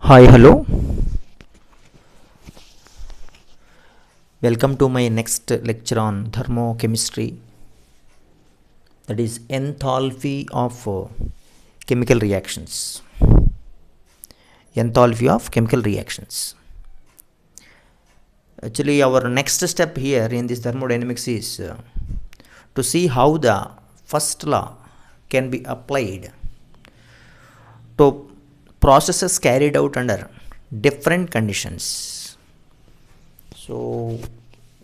Hi, hello. Welcome to my next lecture on thermochemistry, that is enthalpy of chemical reactions. Enthalpy of chemical reactions. Actually, our next step here in this thermodynamics is to see how the first law can be applied to processes carried out under different conditions. So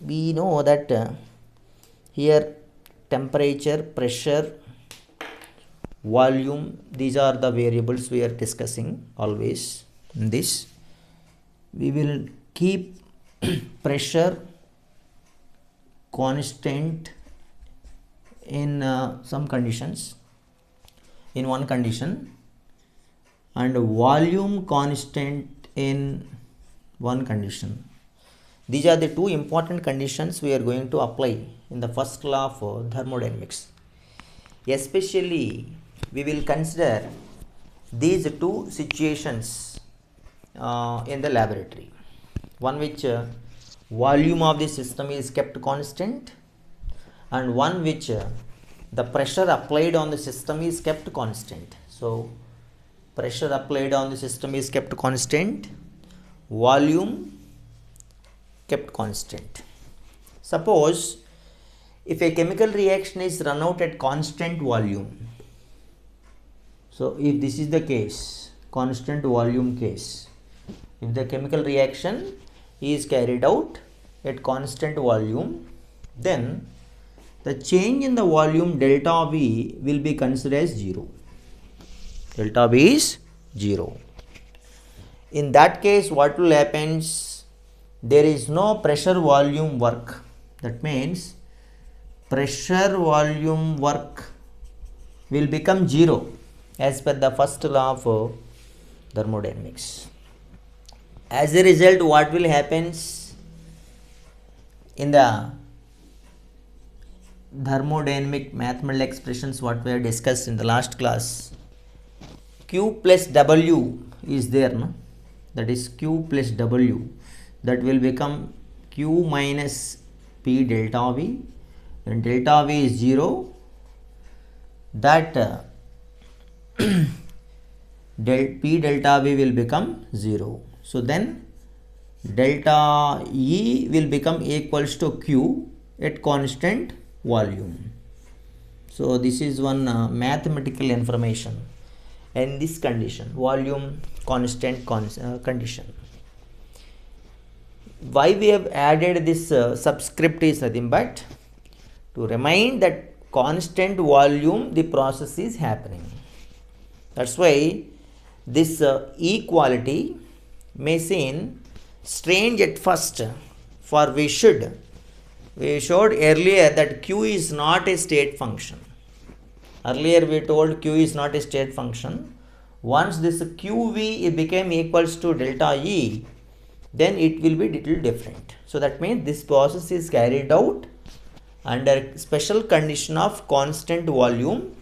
we know that here temperature, pressure, volume, these are the variables we are discussing always in this. We will keep pressure constant in some conditions, in one condition, and volume constant in one condition. These are the two important conditions we are going to apply in the first law of thermodynamics. Especially, we will consider these two situations in the laboratory. One which volume of the system is kept constant, and one which the pressure applied on the system is kept constant. So, pressure applied on the system is kept constant, volume kept constant. Suppose if a chemical reaction is run out at constant volume, so if this is the case, constant volume case, if the chemical reaction is carried out at constant volume, then the change in the volume delta V will be considered as 0. Delta V is 0. In that case, what will happen? There is no pressure volume work. That means pressure volume work will become 0 as per the first law of thermodynamics. As a result, what will happen in the thermodynamic mathematical expressions what we have discussed in the last class? Q plus W is there, no? That is Q plus W. That will become Q minus P delta V. When delta V is 0, that P delta V will become 0. So then delta E will become equals to Q at constant volume. So this is one mathematical information in this condition, volume constant condition. Why we have added this subscript is nothing but to remind that constant volume the process is happening. That's why this equality may seem strange at first, for we showed earlier that Q is not a state function. Earlier we told Q is not a state function. Once this QV became equals to delta E, then it will be little different. So that means this process is carried out under special condition of constant volume.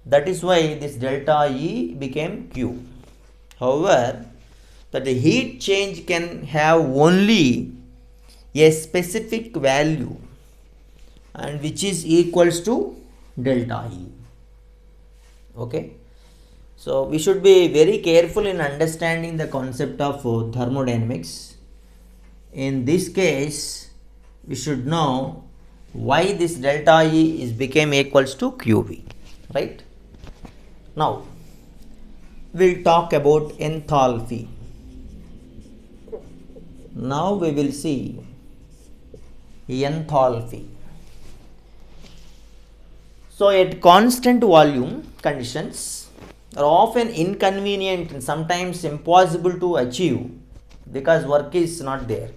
That is why this delta E became Q. However, that the heat change can have only a specific value, and which is equals to delta E. Okay. So we should be very careful in understanding the concept of thermodynamics. In this case, we should know why this delta E is became equals to QV, right? Now, we'll talk about enthalpy. Now we will see enthalpy. So at constant volume conditions are often inconvenient and sometimes impossible to achieve because work is not there.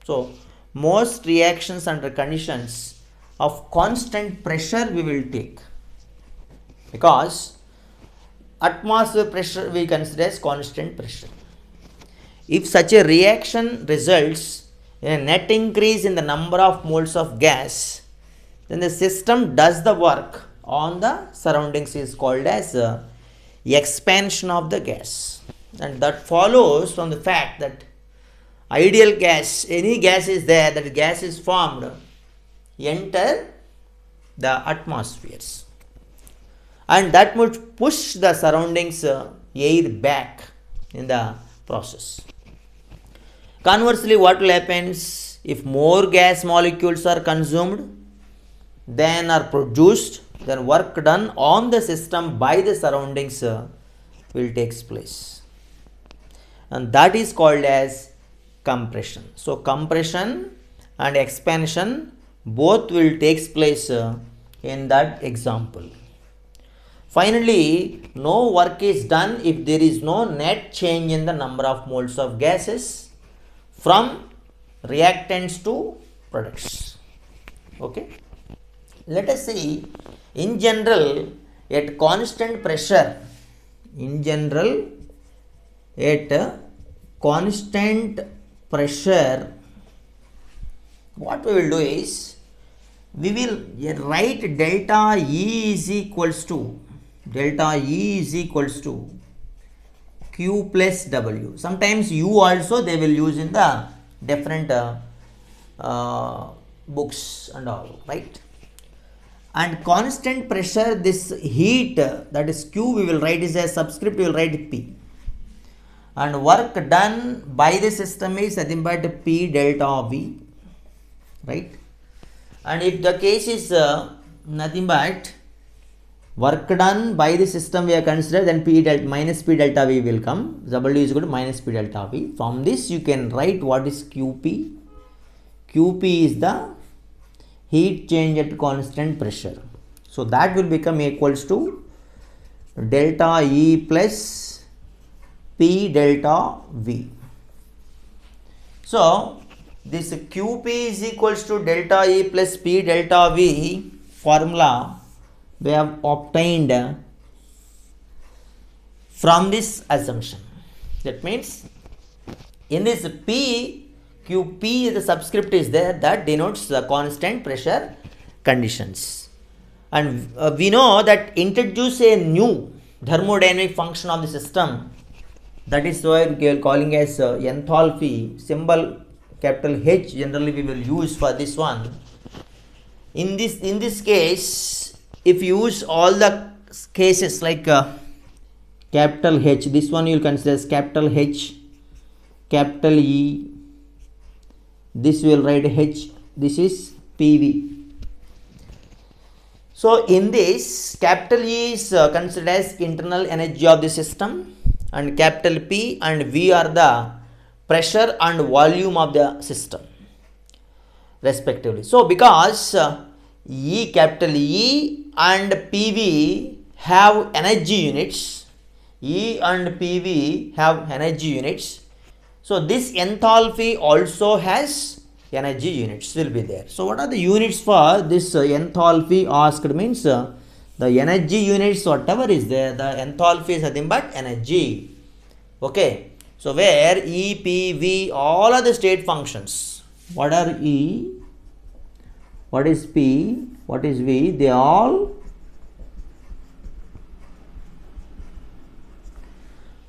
So most reactions under conditions of constant pressure we will take, because atmosphere pressure we consider as constant pressure. If such a reaction results in a net increase in the number of moles of gas, then the system does the work on the surroundings is called as expansion of the gas. and that follows from the fact that ideal gas, any gas is there, that gas is formed, enter the atmospheres, and that would push the surroundings air back in the process. Conversely, what will happen if more gas molecules are consumed than are produced, then work done on the system by the surroundings will take place, and that is called as compression. So compression and expansion both will take place in that example. Finally, no work is done if there is no net change in the number of moles of gases from reactants to products. Okay. Let us see, in general, at constant pressure, what we will do is, we will write delta E is equals to Q plus W. Sometimes U also they will use in the different books and all, right? And constant pressure, this heat, that is Q, we will write is a subscript, we will write P. And work done by the system is nothing but P delta V, right? And if the case is nothing but work done by the system we are considered, then P delta minus P delta V will come. W is equal to minus P delta V. From this you can write what is QP. QP is the heat change at constant pressure. So that will become equals to delta E plus P delta V. So this QP is equals to delta E plus P delta V formula we have obtained from this assumption. That means in this P, QP, the subscript is there, that denotes the constant pressure conditions. And we know that introduce a new thermodynamic function of the system, that is why we are calling as enthalpy, symbol capital H generally we will use for this one. In this case, if you use all the cases like capital H, this one you will consider as capital H, capital E, this will write H, this is PV. So in this, capital E is considered as internal energy of the system, and capital P and V are the pressure and volume of the system respectively. So because capital E and PV have energy units, E and PV have energy units, so this enthalpy also has energy units will be there. So what are the units for this enthalpy asked means the energy units whatever is there, the enthalpy is nothing but energy. Okay. So where E, P, V all are the state functions. What are E? What is P? What is V? They all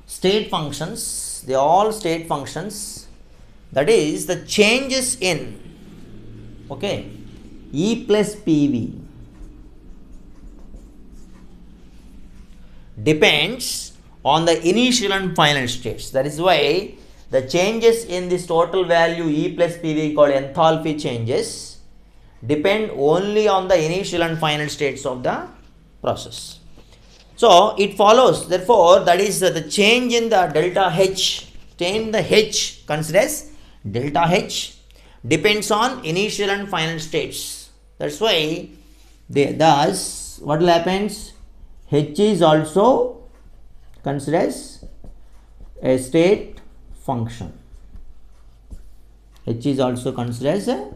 state functions. They all state functions. That is the changes in E plus PV depends on the initial and final states. That is why the changes in this total value E plus PV called enthalpy changes depend only on the initial and final states of the process. So it follows, therefore, that is the change in the delta H, change in the H considered as delta H depends on initial and final states. That's why thus what will happen? H is also considered as a state function. H is also considered as a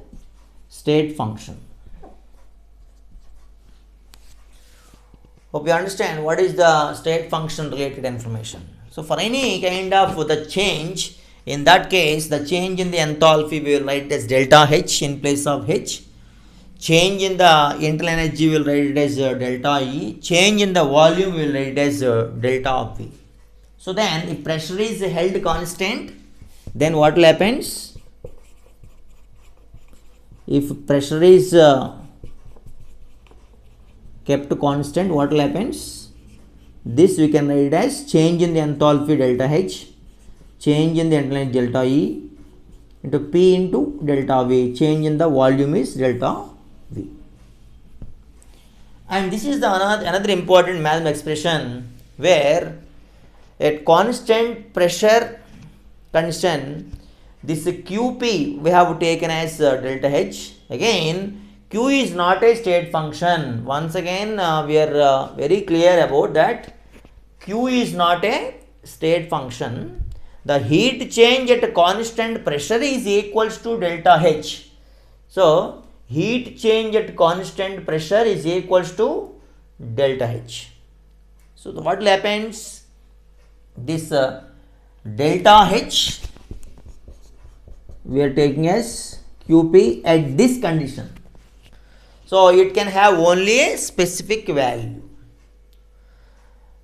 state function. Hope you understand what is the state function related information. So for any kind of the change, in that case the change in the enthalpy we will write as delta H in place of H. Change in the internal energy we will write it as delta E. Change in the volume we will write it as delta V. So then if pressure is held constant, then what will happens? If pressure is kept constant, what will happens? This we can write as change in the enthalpy delta H, change in the enthalpy delta E into P into delta V, change in the volume is delta V. And this is the another important mathematical expression where at constant pressure condition, this QP we have taken as delta H. Again, Q is not a state function. Once again, we are very clear about that. Q is not a state function. The heat change at constant pressure is equals to delta H. So, heat change at constant pressure is equals to delta H. So, what happens? This delta H we are taking as QP at this condition. So, it can have only a specific value,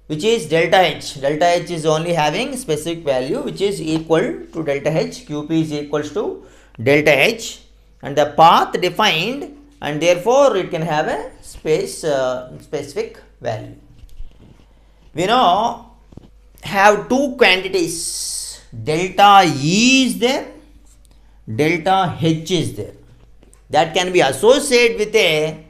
which is delta H. Delta H is only having specific value which is equal to delta H. QP is equals to delta H, and the path defined, and therefore it can have a specific value. We now have two quantities, delta E is there, delta H is there, that can be associated with a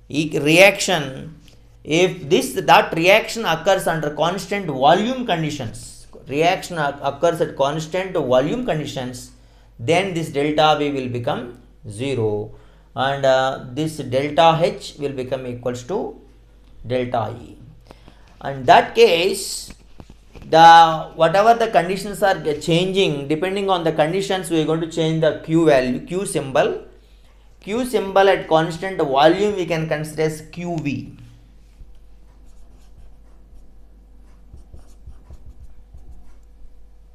reaction if that reaction occurs under constant volume conditions. Reaction occurs at constant volume conditions, then this delta V will become 0 and this delta H will become equals to delta E. And that case, whatever the conditions are changing, depending on the conditions, we are going to change the Q value, Q symbol. Q symbol at constant volume we can consider as QV.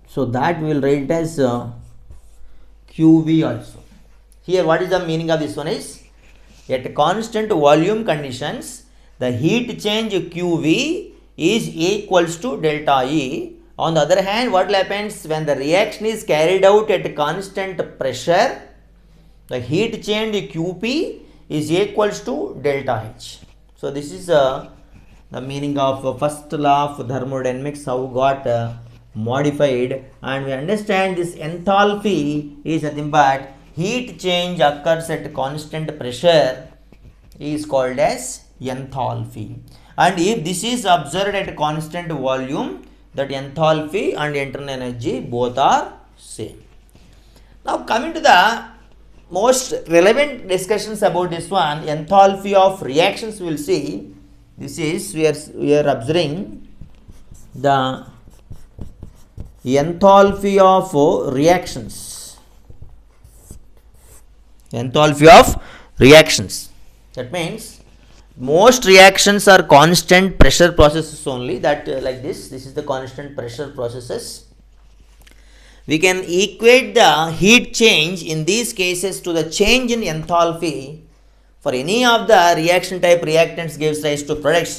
So that we will write as QV also. Here what is the meaning of this one is, at constant volume conditions, the heat change QV is equals to delta E. On the other hand, what happens when the reaction is carried out at constant pressure, the heat change QP is equals to delta H. So this is the meaning of first law of thermodynamics, how got modified, and we understand this enthalpy is nothing but heat change occurs at constant pressure is called as enthalpy. And if this is observed at constant volume, that enthalpy and internal energy both are same. Now coming to the most relevant discussions about this one, enthalpy of reactions, we will see. This is we are observing the enthalpy of reactions. Enthalpy of reactions. That means most reactions are constant pressure processes only. That like this is the constant pressure processes. We can equate the heat change in these cases to the change in enthalpy. For any of the reaction type reactants gives rise to products,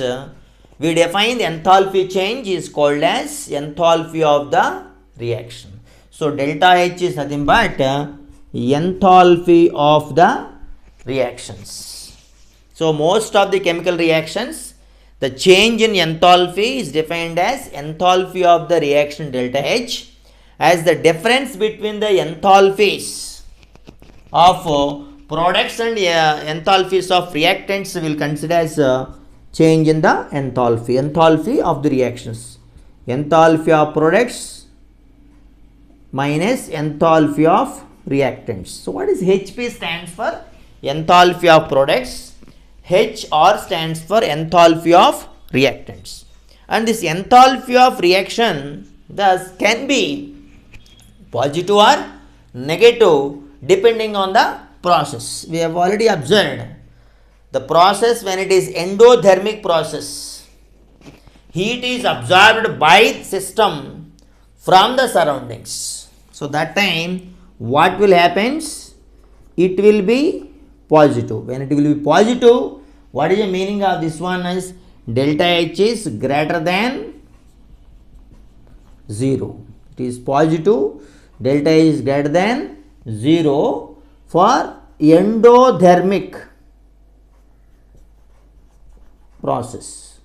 we define the enthalpy change is called as enthalpy of the reaction. So delta H is nothing but enthalpy of the reactions. So most of the chemical reactions, the change in enthalpy is defined as enthalpy of the reaction delta H, as the difference between the enthalpies of products and enthalpies of reactants will consider as change in the enthalpy of the reactions. Enthalpy of products minus enthalpy of reactants. So what is HP stands for? Enthalpy of products. HR stands for enthalpy of reactants. And this enthalpy of reaction thus can be positive or negative depending on the process. We have already observed the process when it is endothermic process. Heat is absorbed by system from the surroundings. So that time what will happen? It will be positive. When it will be positive, what is the meaning of this one is delta H is greater than 0. It is positive, delta is greater than 0 for endothermic process.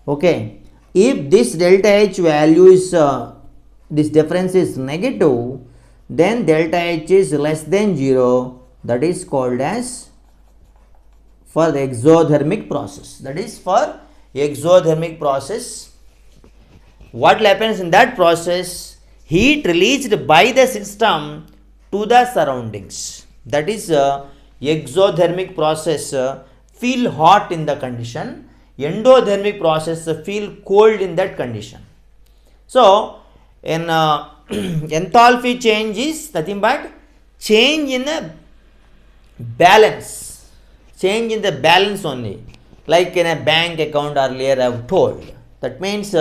Okay, if this delta H value is this difference is negative, then delta H is less than 0. That is called as for the exothermic process. That is for exothermic process. What happens in that process? Heat released by the system to the surroundings. That is exothermic process feel hot in the condition. Endothermic process feel cold in that condition. So, in enthalpy change is nothing but change in the balance. Change in the balance only. Like in a bank account earlier I have told. That means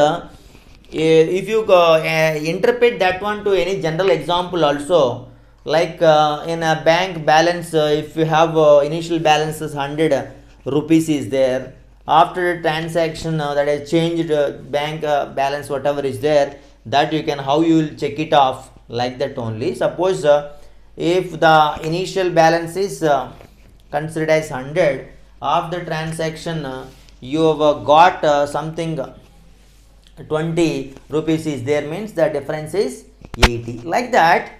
if you interpret that one to any general example also, like in a bank balance, if you have initial balance is 100 rupees is there, after transaction that has changed bank balance whatever is there, that you can how you will check it off like that only. Suppose if the initial balance is considered as 100, after transaction you have got something 20 rupees is there, means the difference is 80. Like that,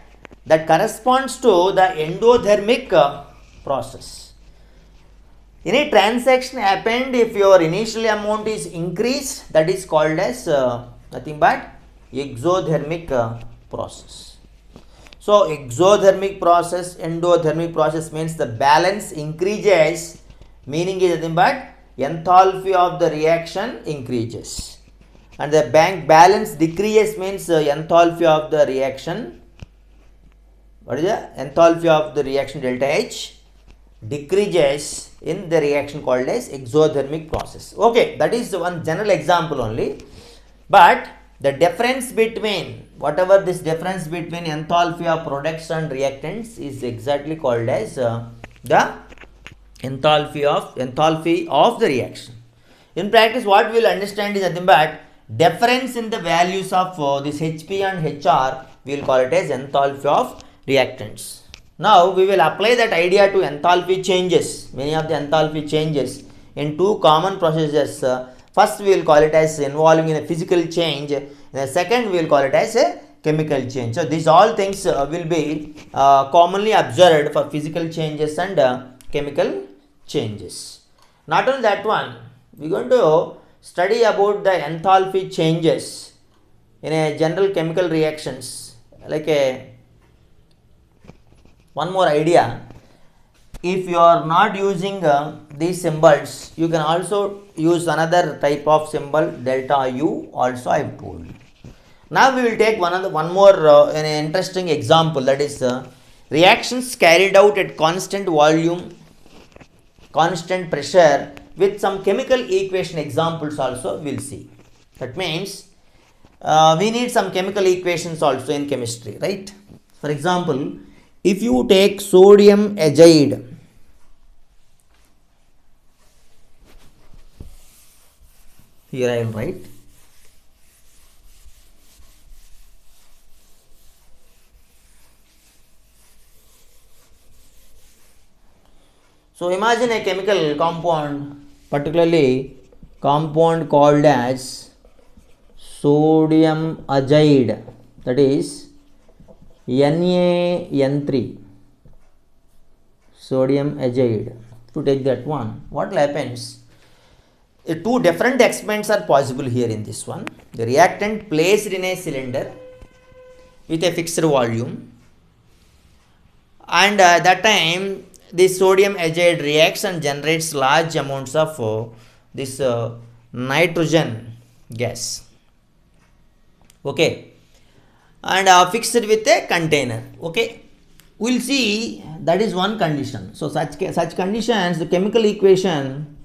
that corresponds to the endothermic process. Any transaction happened, if your initial amount is increased, that is called as nothing but exothermic process. So exothermic process, endothermic process means the balance increases, meaning is nothing but enthalpy of the reaction increases, and the bank balance decreases means enthalpy of the reaction. What is the enthalpy of the reaction? Delta H decreases in the reaction called as exothermic process. Okay, that is one general example only. But the difference between whatever this difference between enthalpy of products and reactants is exactly called as the enthalpy of the reaction. In practice, what we will understand is nothing but difference in the values of this HP and HR. We will call it as enthalpy of reactants. Now we will apply that idea to enthalpy changes. Many of the enthalpy changes in two common processes. First we will call it as involving in a physical change. In the second we will call it as a chemical change. So these all things will be commonly observed for physical changes and chemical changes. Not only that one, we are going to study about the enthalpy changes in a general chemical reactions, like a one more idea. If you are not using these symbols, you can also use another type of symbol, delta U also I have told. Now we will take one more an interesting example, that is reactions carried out at constant volume, constant pressure with some chemical equation examples also we will see. That means we need some chemical equations also in chemistry, right? For example, if you take sodium azide, here I will write so imagine a chemical compound, particularly compound called as sodium azide, that is NaN3, sodium azide. To take that one, what happens? Two different experiments are possible here in this one. The reactant placed in a cylinder with a fixed volume, and that time this sodium azide reacts and generates large amounts of this nitrogen gas. Okay, and fixed with a container. Okay, we will see that is one condition. So such conditions, the chemical equation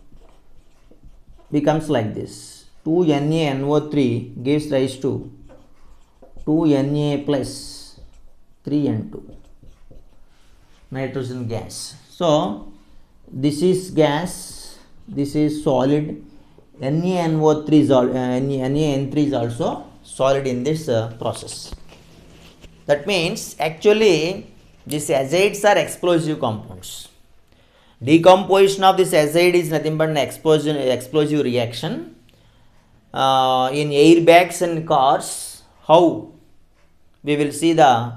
becomes like this: 2NaNO3 gives rise to 2Na plus 3N2 nitrogen gas. So this is gas, this is solid, NaNO3 is NaN3 is also solid in this process. That means actually these azides are explosive compounds. Decomposition of this azide is nothing but an explosive reaction. In airbags and cars, how we will see the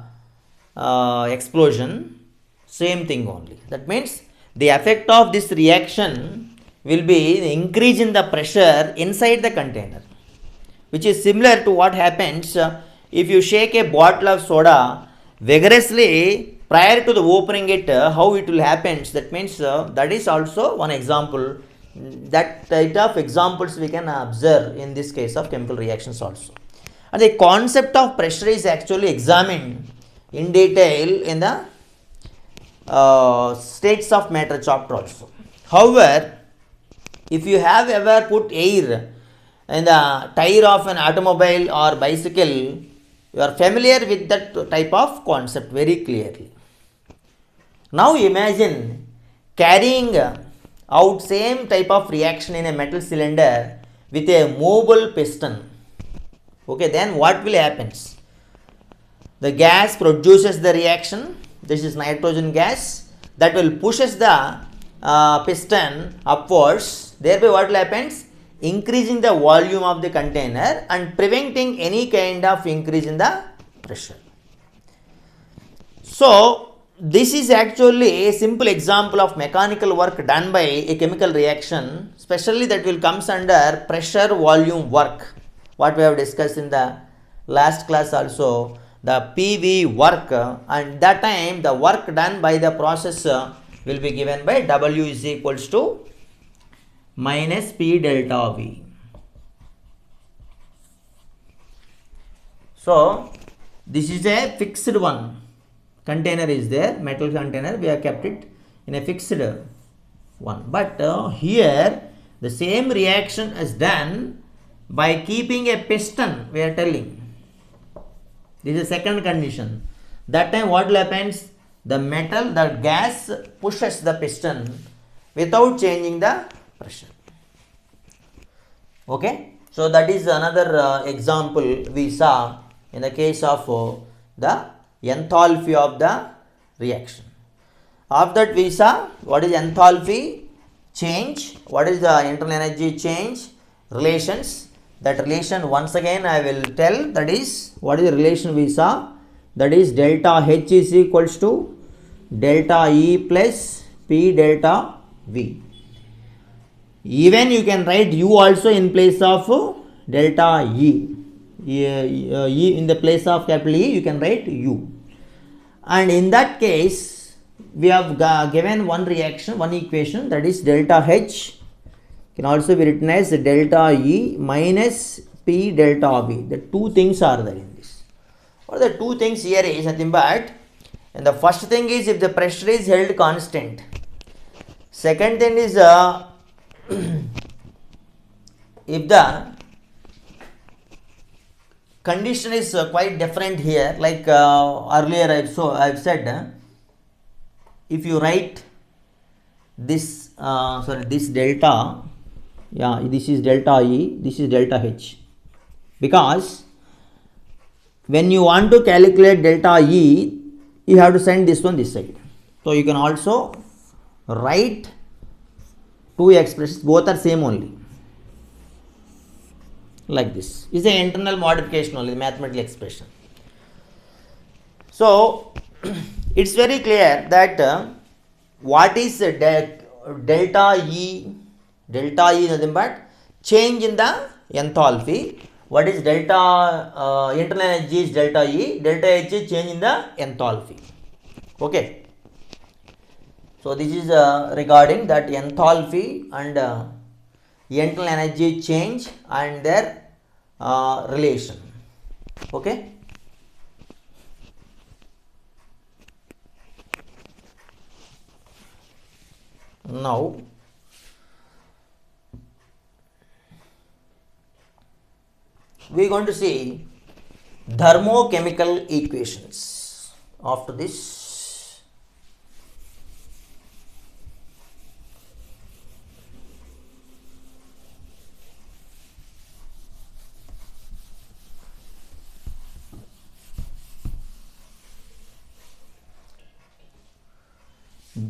explosion, same thing only. That means the effect of this reaction will be the increase in the pressure inside the container, which is similar to what happens if you shake a bottle of soda vigorously prior to the opening it, how it will happen. That means that is also one example. That type of examples we can observe in this case of chemical reactions also. And the concept of pressure is actually examined in detail in the states of matter chapter also. However, if you have ever put air in the tire of an automobile or bicycle, you are familiar with that type of concept very clearly. Now imagine carrying out same type of reaction in a metal cylinder with a mobile piston. Okay, then what will happen? The gas produces the reaction. This is nitrogen gas that will pushes the piston upwards. Thereby what will happen? Increasing the volume of the container and preventing any kind of increase in the pressure. So this is actually a simple example of mechanical work done by a chemical reaction, especially that will comes under pressure volume work, what we have discussed in the last class also, the PV work, and that time the work done by the process will be given by W is equals to minus P delta V. So this is a fixed one. Container is there, metal container, we have kept it in a fixed one. But here the same reaction is done by keeping a piston, we are telling. This is second condition. That time what will happen? The metal, the gas pushes the piston without changing the pressure. Okay. So that is another example we saw in the case of the enthalpy of the reaction. After that we saw what is enthalpy change, what is the internal energy change, relations. That relation once again I will tell, that is what is the relation we saw, that is delta H is equals to delta E plus P delta V. Even you can write U also in place of delta E. E in the place of capital E you can write U. And in that case we have given one reaction, one equation, that is delta H can also be written as delta E minus P delta V. The two things are there in this. What are the two things here is nothing but, and the first thing is if the pressure is held constant. Second thing is if the condition is quite different here, like earlier I've said, if you write this this delta, this is delta E, this is delta H, because when you want to calculate delta E you have to send this one this side. So you can also write two expressions, both are same only, like this. Is an internal modification only, mathematical expression. So it's very clear that what is delta E? Delta E is nothing but change in the enthalpy. What is delta internal energy is delta E, delta H is change in the enthalpy. Okay. So this is regarding that enthalpy and internal energy change and their relation. Okay. Now we are going to see thermochemical equations. After this,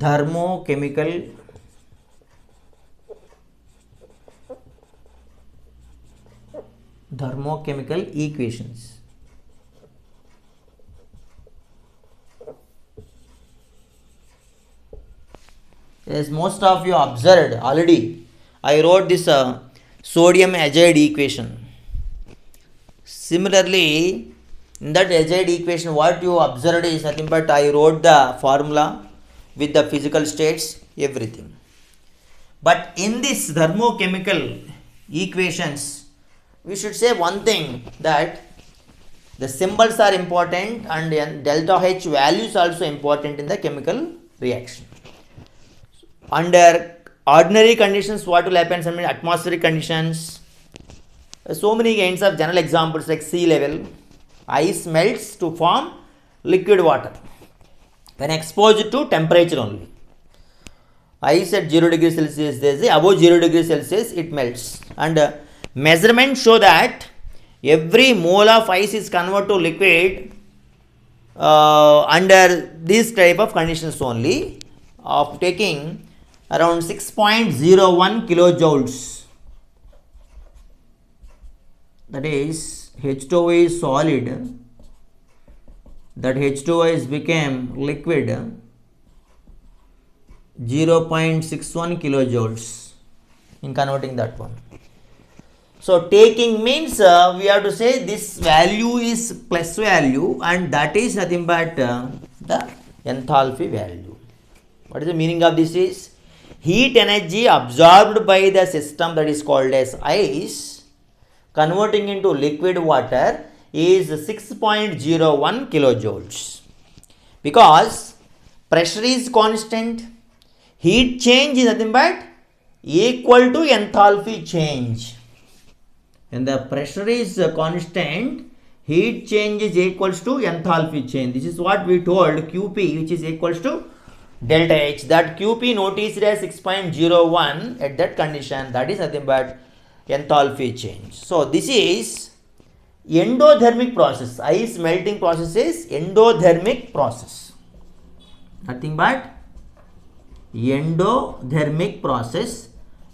thermochemical equations. As most of you observed already, I wrote this sodium azide equation. Similarly, in that azide equation, what you observed is nothing but I wrote the formula with the physical states, everything. But in this thermochemical equations, we should say one thing, that the symbols are important and delta H values also important in the chemical reaction. Under ordinary conditions, what will happen? Some atmospheric conditions, so many kinds of general examples like sea level, ice melts to form liquid water when exposed to temperature only. Ice at 0 degrees Celsius, they say above 0 degrees Celsius it melts, and measurements show that every mole of ice is converted to liquid under this type of conditions only, of taking around 6.01 kilojoules. That is, H2O is solid, that H2O is became liquid 0.61 kilojoules in converting that one. So taking means we have to say this value is plus value, and that is nothing but the enthalpy value. What is the meaning of this is? Heat energy absorbed by the system, that is called as ice, converting into liquid water, is 6.01 kilojoules. Because pressure is constant, heat change is nothing but equal to enthalpy change. When the pressure is constant, heat change is equals to enthalpy change. This is what we told QP, which is equals to delta H. That QP noticed as 6.01 at that condition, that is nothing but enthalpy change. So this is endothermic process. Ice melting process is endothermic process. Nothing but endothermic process.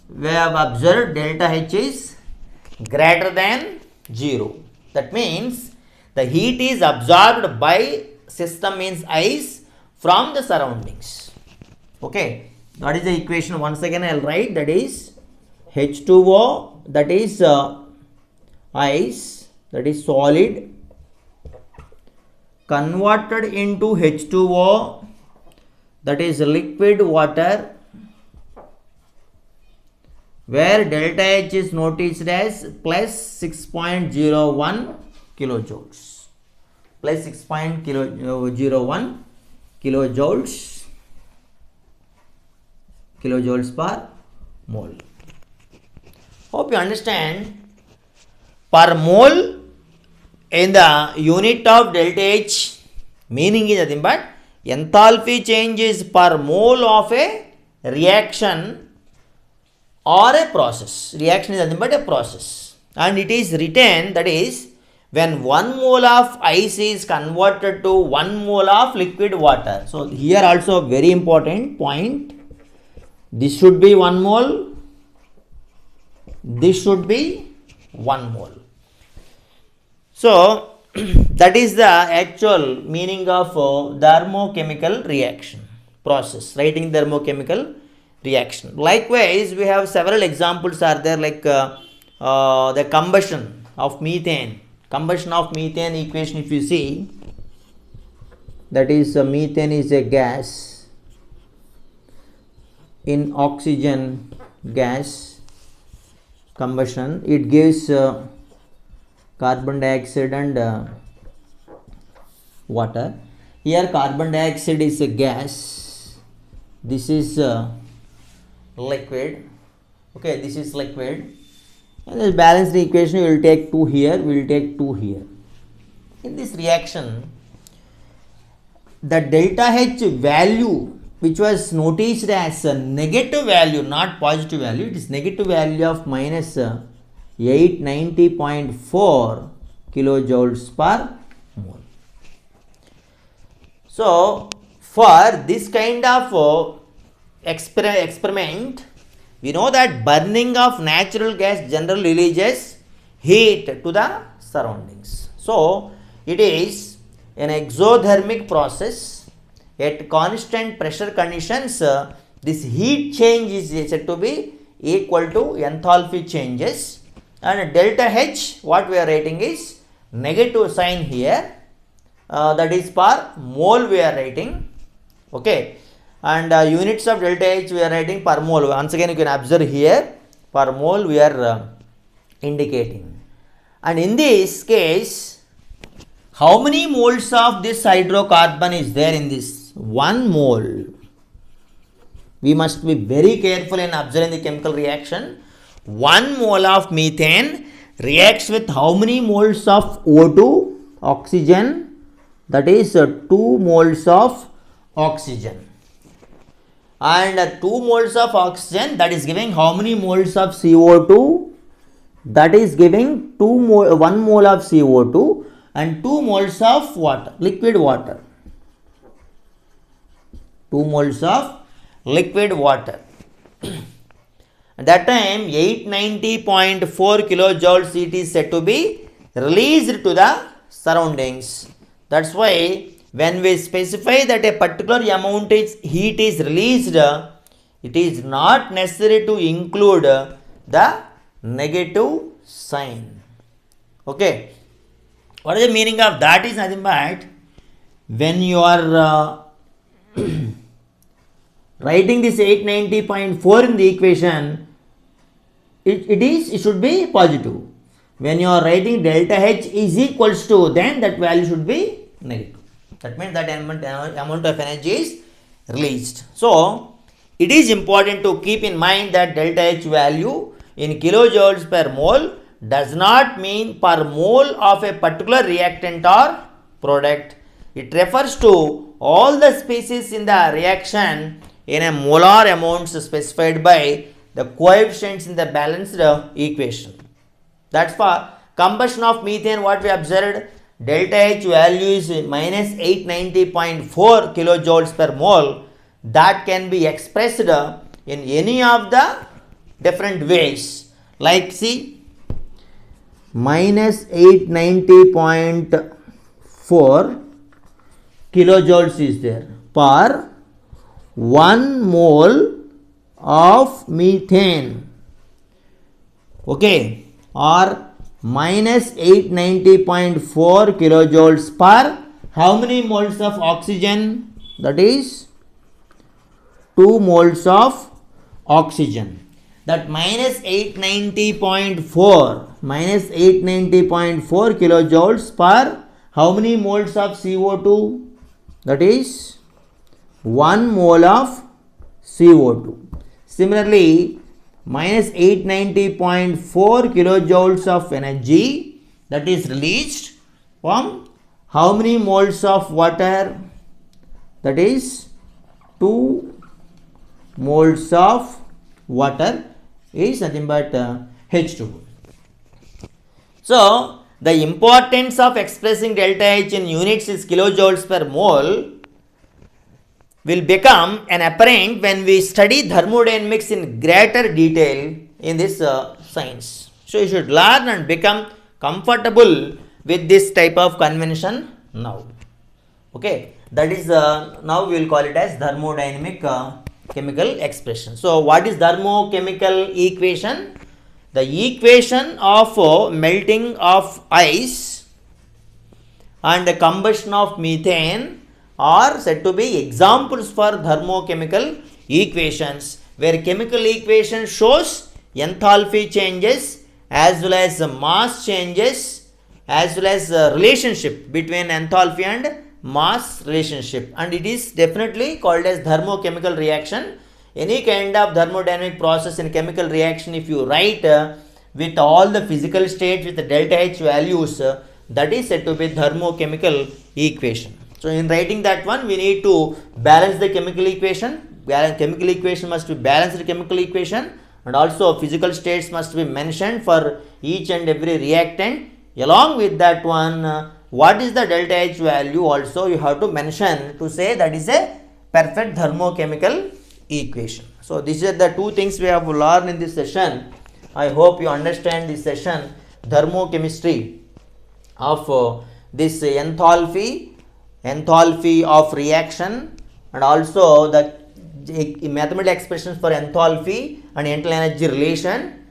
We have observed delta H is greater than 0. That means the heat is absorbed by system, means ice, from the surroundings. Okay, that is the equation. Once again I will write, that is H2O, that is ice, that is solid, converted into H2O, that is liquid water, where delta H is noticed as plus 6.01 kilojoules, plus 6.01 kilojoules per mole. Hope you understand. Per mole in the unit of delta H, meaning is nothing but enthalpy change is per mole of a reaction or a process. Reaction is nothing but a process, and it is written, that is, when 1 mole of ice is converted to 1 mole of liquid water. So here also very important point, this should be 1 mole, this should be 1 mole. So that is the actual meaning of thermochemical reaction process, writing thermochemical reaction. Likewise, we have several examples are there, like the combustion of methane. Combustion of methane equation, if you see, that is methane is a gas in oxygen gas combustion. It gives carbon dioxide and water. Here carbon dioxide is a gas, this is liquid. Okay, this is liquid, and the balanced equation we will take 2 here, we will take 2 here. In this reaction, the delta H value, which was noticed as a negative value, not positive value, it is negative value of minus 890.4 kilojoules per mole. So for this kind of experiment, we know that burning of natural gas generally releases heat to the surroundings. So, it is an exothermic process at constant pressure conditions. This heat change is said to be equal to enthalpy changes, and delta H, what we are writing is negative sign here, that is per mole we are writing, okay, and units of delta H we are writing per mole. Once again you can observe here per mole we are indicating, and in this case how many moles of this hydrocarbon is there in this? 1 mole. We must be very careful in observing the chemical reaction. 1 mole of methane reacts with how many moles of O2, oxygen? That is 2 moles of oxygen. And 2 moles of oxygen, that is giving how many moles of CO2? That is giving 1 mole of CO2 and 2 moles of water, liquid water. 2 moles of liquid water. At that time 890.4 kilojoules heat is said to be released to the surroundings. That's why when we specify that a particular amount is heat is released, it is not necessary to include the negative sign. Okay. What is the meaning of that? Is nothing but when you are writing this 890.4 in the equation, it should be positive. When you are writing delta H is equals to, then that value should be negative. That means that amount of energy is released. So, it is important to keep in mind that delta H value in kilojoules per mole does not mean per mole of a particular reactant or product. It refers to all the species in the reaction in a molar amounts specified by the coefficients in the balanced equation. That's for combustion of methane. What we observed, delta H value is minus 890.4 kilojoules per mole. That can be expressed in any of the different ways. Like see, minus 890.4 kilojoules is there per 1 mole of methane, okay, or minus 890.4 kilojoules per how many moles of oxygen? That is 2 moles of oxygen. That minus 890.4 kilojoules per how many moles of CO2? That is 1 mole of CO2. Similarly, minus 890.4 kilojoules of energy that is released from how many moles of water? That is 2 moles of water is nothing but H2O. So, the importance of expressing delta H in units is kilojoules per mole will become an apparent when we study thermodynamics in greater detail in this science. So, you should learn and become comfortable with this type of convention now. Okay, that is now we will call it as thermodynamic chemical expression. So, what is thermochemical equation? The equation of melting of ice and the combustion of methane are said to be examples for thermochemical equations, where chemical equation shows enthalpy changes as well as mass changes as well as relationship between enthalpy and mass relationship, and it is definitely called as thermochemical reaction. Any kind of thermodynamic process in chemical reaction, if you write with all the physical states with the delta H values, that is said to be thermochemical equation. So, in writing that one, we need to balance the chemical equation. Chemical equation must be balanced chemical equation, and also physical states must be mentioned for each and every reactant. Along with that one, what is the delta H value also you have to mention to say that is a perfect thermochemical equation. So these are the two things we have learned in this session. I hope you understand this session, thermochemistry of this enthalpy of reaction, and also the mathematical expressions for enthalpy and internal energy relation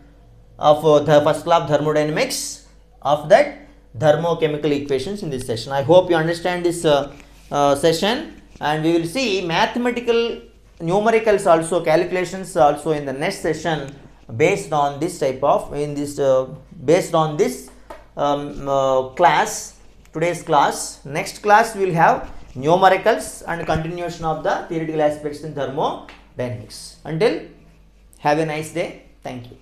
of the first law of thermodynamics of that thermochemical equations in this session. I hope you understand this session, and we will see mathematical numericals also, calculations also in the next session based on this type of based on this class, today's class. Next class we will have numericals and continuation of the theoretical aspects in thermodynamics. Until, have a nice day. Thank you.